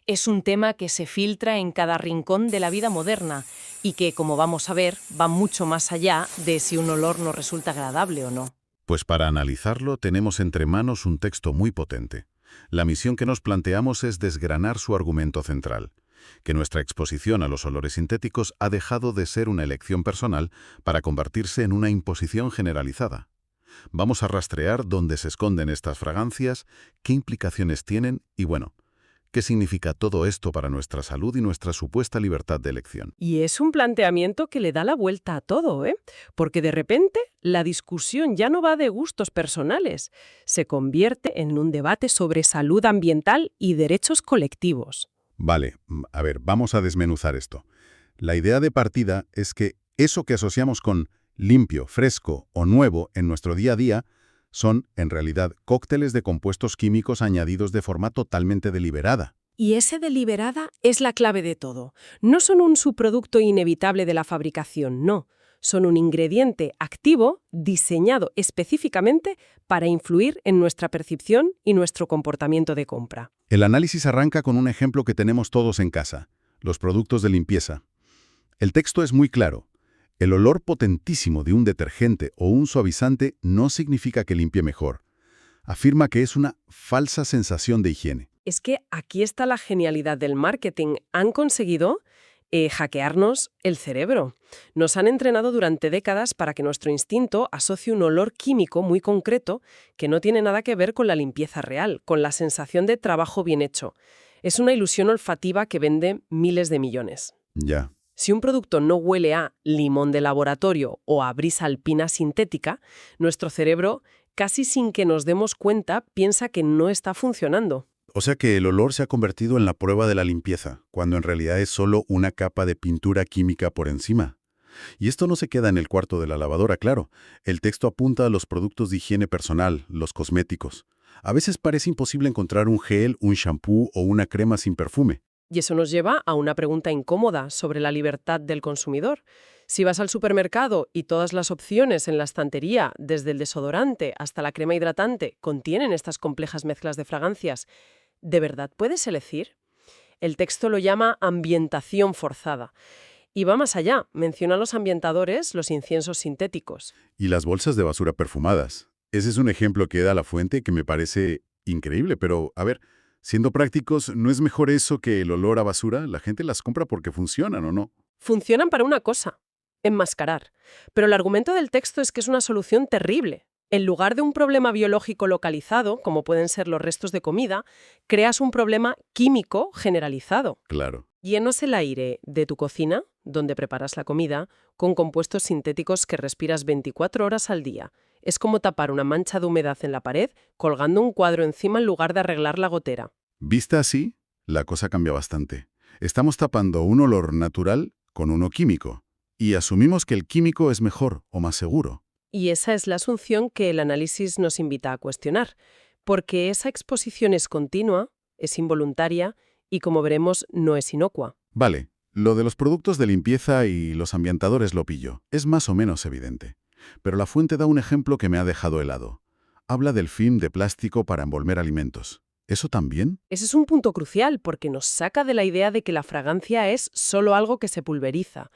es un tema que se filtra en cada rincón de la vida moderna y que, como vamos a ver, va mucho más allá de si un olor nos resulta agradable o no. Pues para analizarlo tenemos entre manos un texto muy potente. La misión que nos planteamos es desgranar su argumento central, que nuestra exposición a los olores sintéticos ha dejado de ser una elección personal para convertirse en una imposición generalizada. Vamos a rastrear dónde se esconden estas fragancias, qué implicaciones tienen y, bueno, qué significa todo esto para nuestra salud y nuestra supuesta libertad de elección. Y es un planteamiento que le da la vuelta a todo, ¿eh? Porque de repente la discusión ya no va de gustos personales, se convierte en un debate sobre salud ambiental y derechos colectivos. Vale, a ver, vamos a desmenuzar esto. La idea de partida es que eso que asociamos con limpio, fresco o nuevo en nuestro día a día son, en realidad, cócteles de compuestos químicos añadidos de forma totalmente deliberada. Y ese deliberada es la clave de todo. No son un subproducto inevitable de la fabricación, no. Son un ingrediente activo diseñado específicamente para influir en nuestra percepción y nuestro comportamiento de compra. El análisis arranca con un ejemplo que tenemos todos en casa, los productos de limpieza. El texto es muy claro. El olor potentísimo de un detergente o un suavizante no significa que limpie mejor. Afirma que es una falsa sensación de higiene. Es que aquí está la genialidad del marketing. Han conseguido hackearnos el cerebro. Nos han entrenado durante décadas para que nuestro instinto asocie un olor químico muy concreto que no tiene nada que ver con la limpieza real, con la sensación de trabajo bien hecho. Es una ilusión olfativa que vende miles de millones. Ya. Si un producto no huele a limón de laboratorio o a brisa alpina sintética, nuestro cerebro, casi sin que nos demos cuenta, piensa que no está funcionando. O sea que el olor se ha convertido en la prueba de la limpieza, cuando en realidad es solo una capa de pintura química por encima. Y esto no se queda en el cuarto de la lavadora, claro. El texto apunta a los productos de higiene personal, los cosméticos. A veces parece imposible encontrar un gel, un shampoo o una crema sin perfume. Y eso nos lleva a una pregunta incómoda sobre la libertad del consumidor. Si vas al supermercado y todas las opciones en la estantería, desde el desodorante hasta la crema hidratante, contienen estas complejas mezclas de fragancias, ¿de verdad puedes elegir? El texto lo llama ambientación forzada. Y va más allá, menciona los ambientadores, los inciensos sintéticos. Y las bolsas de basura perfumadas. Ese es un ejemplo que da la fuente que me parece increíble, pero, a ver, siendo prácticos, ¿no es mejor eso que el olor a basura? La gente las compra porque funcionan, ¿o no? Funcionan para una cosa, enmascarar. Pero el argumento del texto es que es una solución terrible. En lugar de un problema biológico localizado, como pueden ser los restos de comida, creas un problema químico generalizado. Claro. Llenas el aire de tu cocina, donde preparas la comida, con compuestos sintéticos que respiras 24 horas al día. Es como tapar una mancha de humedad en la pared colgando un cuadro encima en lugar de arreglar la gotera. Vista así, la cosa cambia bastante. Estamos tapando un olor natural con uno químico, y asumimos que el químico es mejor o más seguro. Y esa es la asunción que el análisis nos invita a cuestionar, porque esa exposición es continua, es involuntaria y, como veremos, no es inocua. Vale, lo de los productos de limpieza y los ambientadores lo pillo. Es más o menos evidente. Pero la fuente da un ejemplo que me ha dejado helado. Habla del film de plástico para envolver alimentos. ¿Eso también? Ese es un punto crucial porque nos saca de la idea de que la fragancia es solo algo que se pulveriza.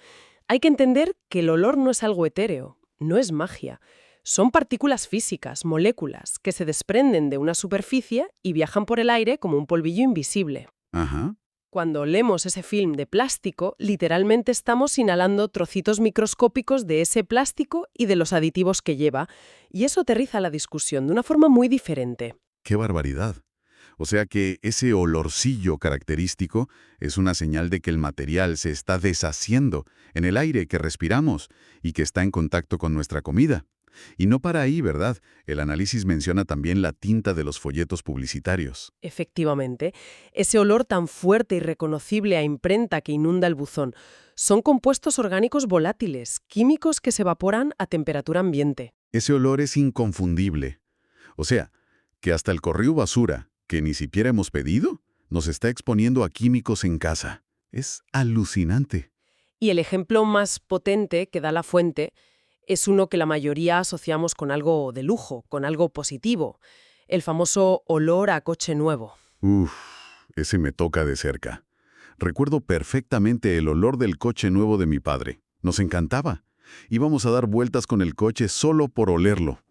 Hay que entender que el olor no es algo etéreo, no es magia. Son partículas físicas, moléculas, que se desprenden de una superficie y viajan por el aire como un polvillo invisible. Ajá. Cuando olemos ese film de plástico, literalmente estamos inhalando trocitos microscópicos de ese plástico y de los aditivos que lleva, y eso aterriza la discusión de una forma muy diferente. ¡Qué barbaridad! O sea que ese olorcillo característico es una señal de que el material se está deshaciendo en el aire que respiramos y que está en contacto con nuestra comida. Y no para ahí, ¿verdad? El análisis menciona también la tinta de los folletos publicitarios. Efectivamente, ese olor tan fuerte y reconocible a imprenta que inunda el buzón son compuestos orgánicos volátiles, químicos que se evaporan a temperatura ambiente. Ese olor es inconfundible. O sea, que hasta el correo basura, que ni siquiera hemos pedido, nos está exponiendo a químicos en casa. Es alucinante. Y el ejemplo más potente que da la fuente es uno que la mayoría asociamos con algo de lujo, con algo positivo, el famoso olor a coche nuevo. Uf, ese me toca de cerca. Recuerdo perfectamente el olor del coche nuevo de mi padre. Nos encantaba. Íbamos a dar vueltas con el coche solo por olerlo.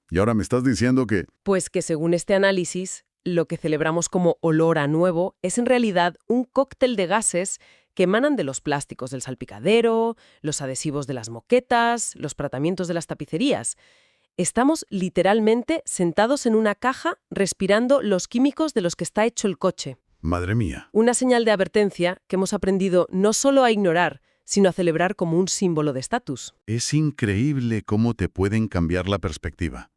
Y ahora me estás diciendo que... Pues que según este análisis, lo que celebramos como olor a nuevo es en realidad un cóctel de gases que emanan de los plásticos del salpicadero, los adhesivos de las moquetas, los tratamientos de las tapicerías. Estamos literalmente sentados en una caja respirando los químicos de los que está hecho el coche. Madre mía. Una señal de advertencia que hemos aprendido no solo a ignorar, sino a celebrar como un símbolo de estatus. Es increíble cómo te pueden cambiar la perspectiva.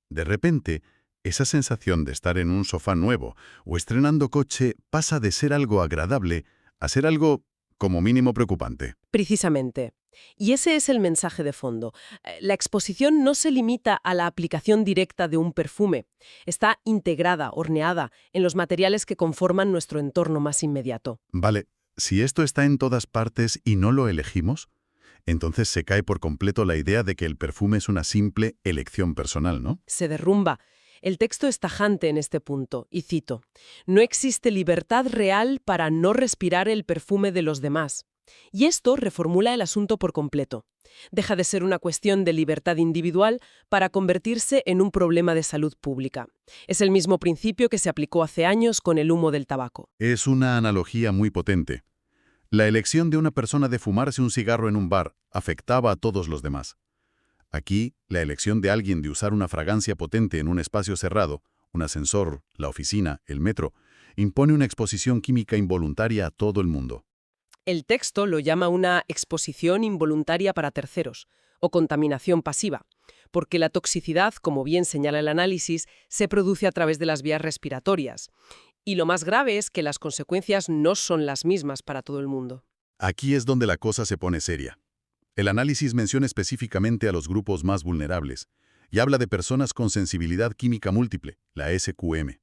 De repente, esa sensación de estar en un sofá nuevo o estrenando coche pasa de ser algo agradable a ser algo, como mínimo, preocupante. Precisamente. Y ese es el mensaje de fondo. La exposición no se limita a la aplicación directa de un perfume. Está integrada, horneada, en los materiales que conforman nuestro entorno más inmediato. Vale, si esto está en todas partes y no lo elegimos, entonces se cae por completo la idea de que el perfume es una simple elección personal, ¿no? Se derrumba. El texto es tajante en este punto, y cito: «No existe libertad real para no respirar el perfume de los demás». Y esto reformula el asunto por completo. Deja de ser una cuestión de libertad individual para convertirse en un problema de salud pública. Es el mismo principio que se aplicó hace años con el humo del tabaco. Es una analogía muy potente. La elección de una persona de fumarse un cigarro en un bar afectaba a todos los demás. Aquí, la elección de alguien de usar una fragancia potente en un espacio cerrado, un ascensor, la oficina, el metro, impone una exposición química involuntaria a todo el mundo. El texto lo llama una exposición involuntaria para terceros, o contaminación pasiva, porque la toxicidad, como bien señala el análisis, se produce a través de las vías respiratorias. Y lo más grave es que las consecuencias no son las mismas para todo el mundo. Aquí es donde la cosa se pone seria. El análisis menciona específicamente a los grupos más vulnerables y habla de personas con sensibilidad química múltiple, la SQM.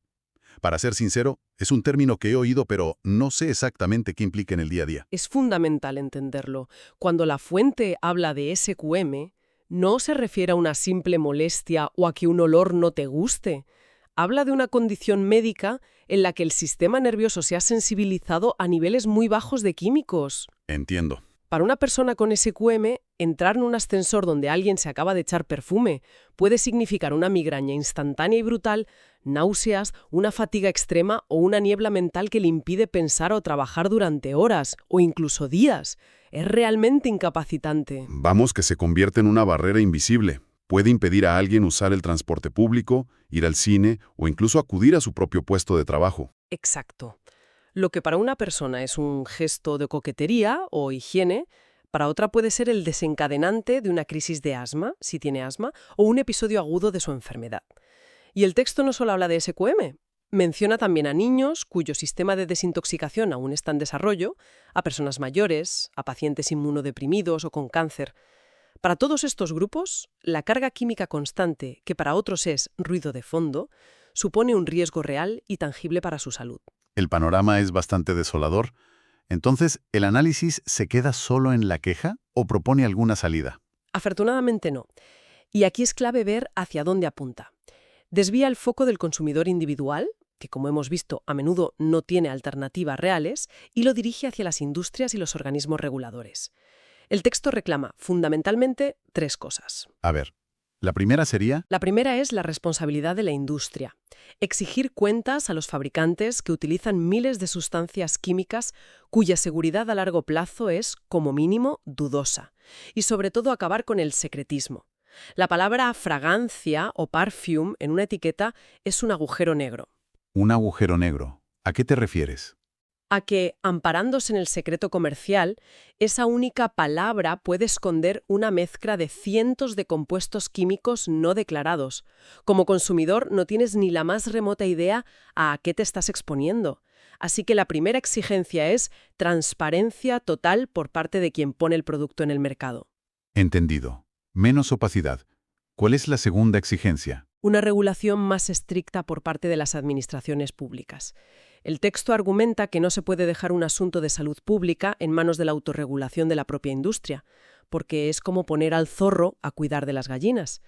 Para ser sincero, es un término que he oído, pero no sé exactamente qué implica en el día a día. Es fundamental entenderlo. Cuando la fuente habla de SQM, no se refiere a una simple molestia o a que un olor no te guste. Habla de una condición médica en la que el sistema nervioso se ha sensibilizado a niveles muy bajos de químicos. Entiendo. Para una persona con SQM, entrar en un ascensor donde alguien se acaba de echar perfume puede significar una migraña instantánea y brutal, náuseas, una fatiga extrema o una niebla mental que le impide pensar o trabajar durante horas o incluso días. Es realmente incapacitante. Vamos, que se convierte en una barrera invisible. Puede impedir a alguien usar el transporte público, ir al cine o incluso acudir a su propio puesto de trabajo. Exacto. Lo que para una persona es un gesto de coquetería o higiene, para otra puede ser el desencadenante de una crisis de asma, si tiene asma, o un episodio agudo de su enfermedad. Y el texto no solo habla de SQM, menciona también a niños cuyo sistema de desintoxicación aún está en desarrollo, a personas mayores, a pacientes inmunodeprimidos o con cáncer. Para todos estos grupos, la carga química constante, que para otros es ruido de fondo, supone un riesgo real y tangible para su salud. El panorama es bastante desolador. Entonces, ¿el análisis se queda solo en la queja o propone alguna salida? Afortunadamente no. Y aquí es clave ver hacia dónde apunta. Desvía el foco del consumidor individual, que como hemos visto a menudo no tiene alternativas reales, y lo dirige hacia las industrias y los organismos reguladores. El texto reclama fundamentalmente 3 cosas. A ver, la primera sería... La primera es la responsabilidad de la industria. Exigir cuentas a los fabricantes que utilizan miles de sustancias químicas cuya seguridad a largo plazo es, como mínimo, dudosa. Y sobre todo acabar con el secretismo. La palabra fragancia o perfume en una etiqueta es un agujero negro. Un agujero negro. ¿A qué te refieres? A que, amparándose en el secreto comercial, esa única palabra puede esconder una mezcla de cientos de compuestos químicos no declarados. Como consumidor no tienes ni la más remota idea a qué te estás exponiendo. Así que la primera exigencia es transparencia total por parte de quien pone el producto en el mercado. Entendido. Menos opacidad. ¿Cuál es la segunda exigencia? Una regulación más estricta por parte de las administraciones públicas. El texto argumenta que no se puede dejar un asunto de salud pública en manos de la autorregulación de la propia industria, porque es como poner al zorro a cuidar de las gallinas.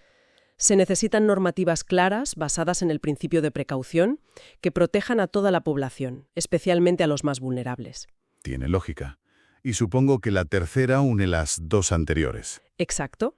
Se necesitan normativas claras, basadas en el principio de precaución, que protejan a toda la población, especialmente a los más vulnerables. Tiene lógica. Y supongo que la tercera une las dos anteriores. Exacto.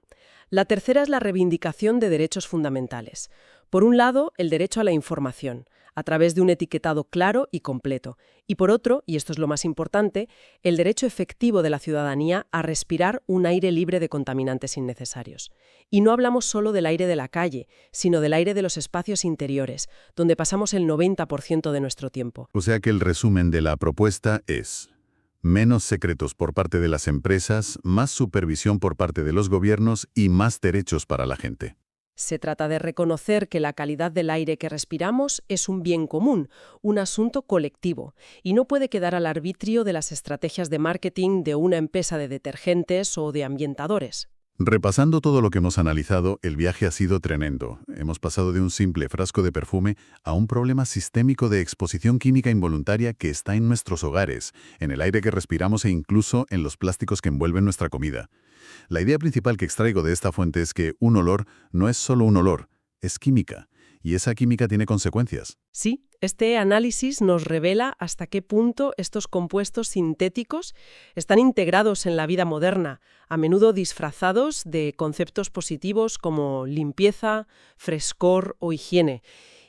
La tercera es la reivindicación de derechos fundamentales. Por un lado, el derecho a la información, a través de un etiquetado claro y completo. Y por otro, y esto es lo más importante, el derecho efectivo de la ciudadanía a respirar un aire libre de contaminantes innecesarios. Y no hablamos solo del aire de la calle, sino del aire de los espacios interiores, donde pasamos el 90% de nuestro tiempo. O sea que el resumen de la propuesta es: menos secretos por parte de las empresas, más supervisión por parte de los gobiernos y más derechos para la gente. Se trata de reconocer que la calidad del aire que respiramos es un bien común, un asunto colectivo, y no puede quedar al arbitrio de las estrategias de marketing de una empresa de detergentes o de ambientadores. Repasando todo lo que hemos analizado, el viaje ha sido tremendo. Hemos pasado de un simple frasco de perfume a un problema sistémico de exposición química involuntaria que está en nuestros hogares, en el aire que respiramos e incluso en los plásticos que envuelven nuestra comida. La idea principal que extraigo de esta fuente es que un olor no es solo un olor, es química, y esa química tiene consecuencias. Sí, este análisis nos revela hasta qué punto estos compuestos sintéticos están integrados en la vida moderna, a menudo disfrazados de conceptos positivos como limpieza, frescor o higiene.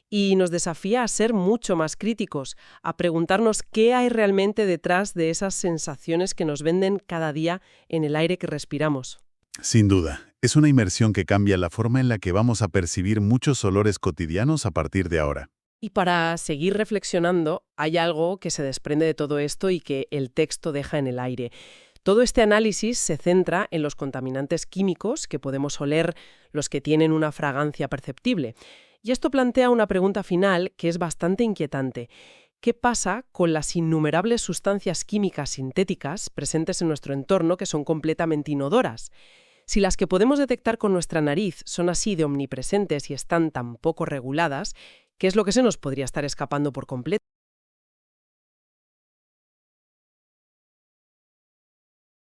Y nos desafía a ser mucho más críticos, a preguntarnos qué hay realmente detrás de esas sensaciones que nos venden cada día en el aire que respiramos. Sin duda, es una inmersión que cambia la forma en la que vamos a percibir muchos olores cotidianos a partir de ahora. Y para seguir reflexionando, hay algo que se desprende de todo esto y que el texto deja en el aire. Todo este análisis se centra en los contaminantes químicos que podemos oler, los que tienen una fragancia perceptible. Y esto plantea una pregunta final que es bastante inquietante. ¿Qué pasa con las innumerables sustancias químicas sintéticas presentes en nuestro entorno que son completamente inodoras? Si las que podemos detectar con nuestra nariz son así de omnipresentes y están tan poco reguladas, ¿qué es lo que se nos podría estar escapando por completo?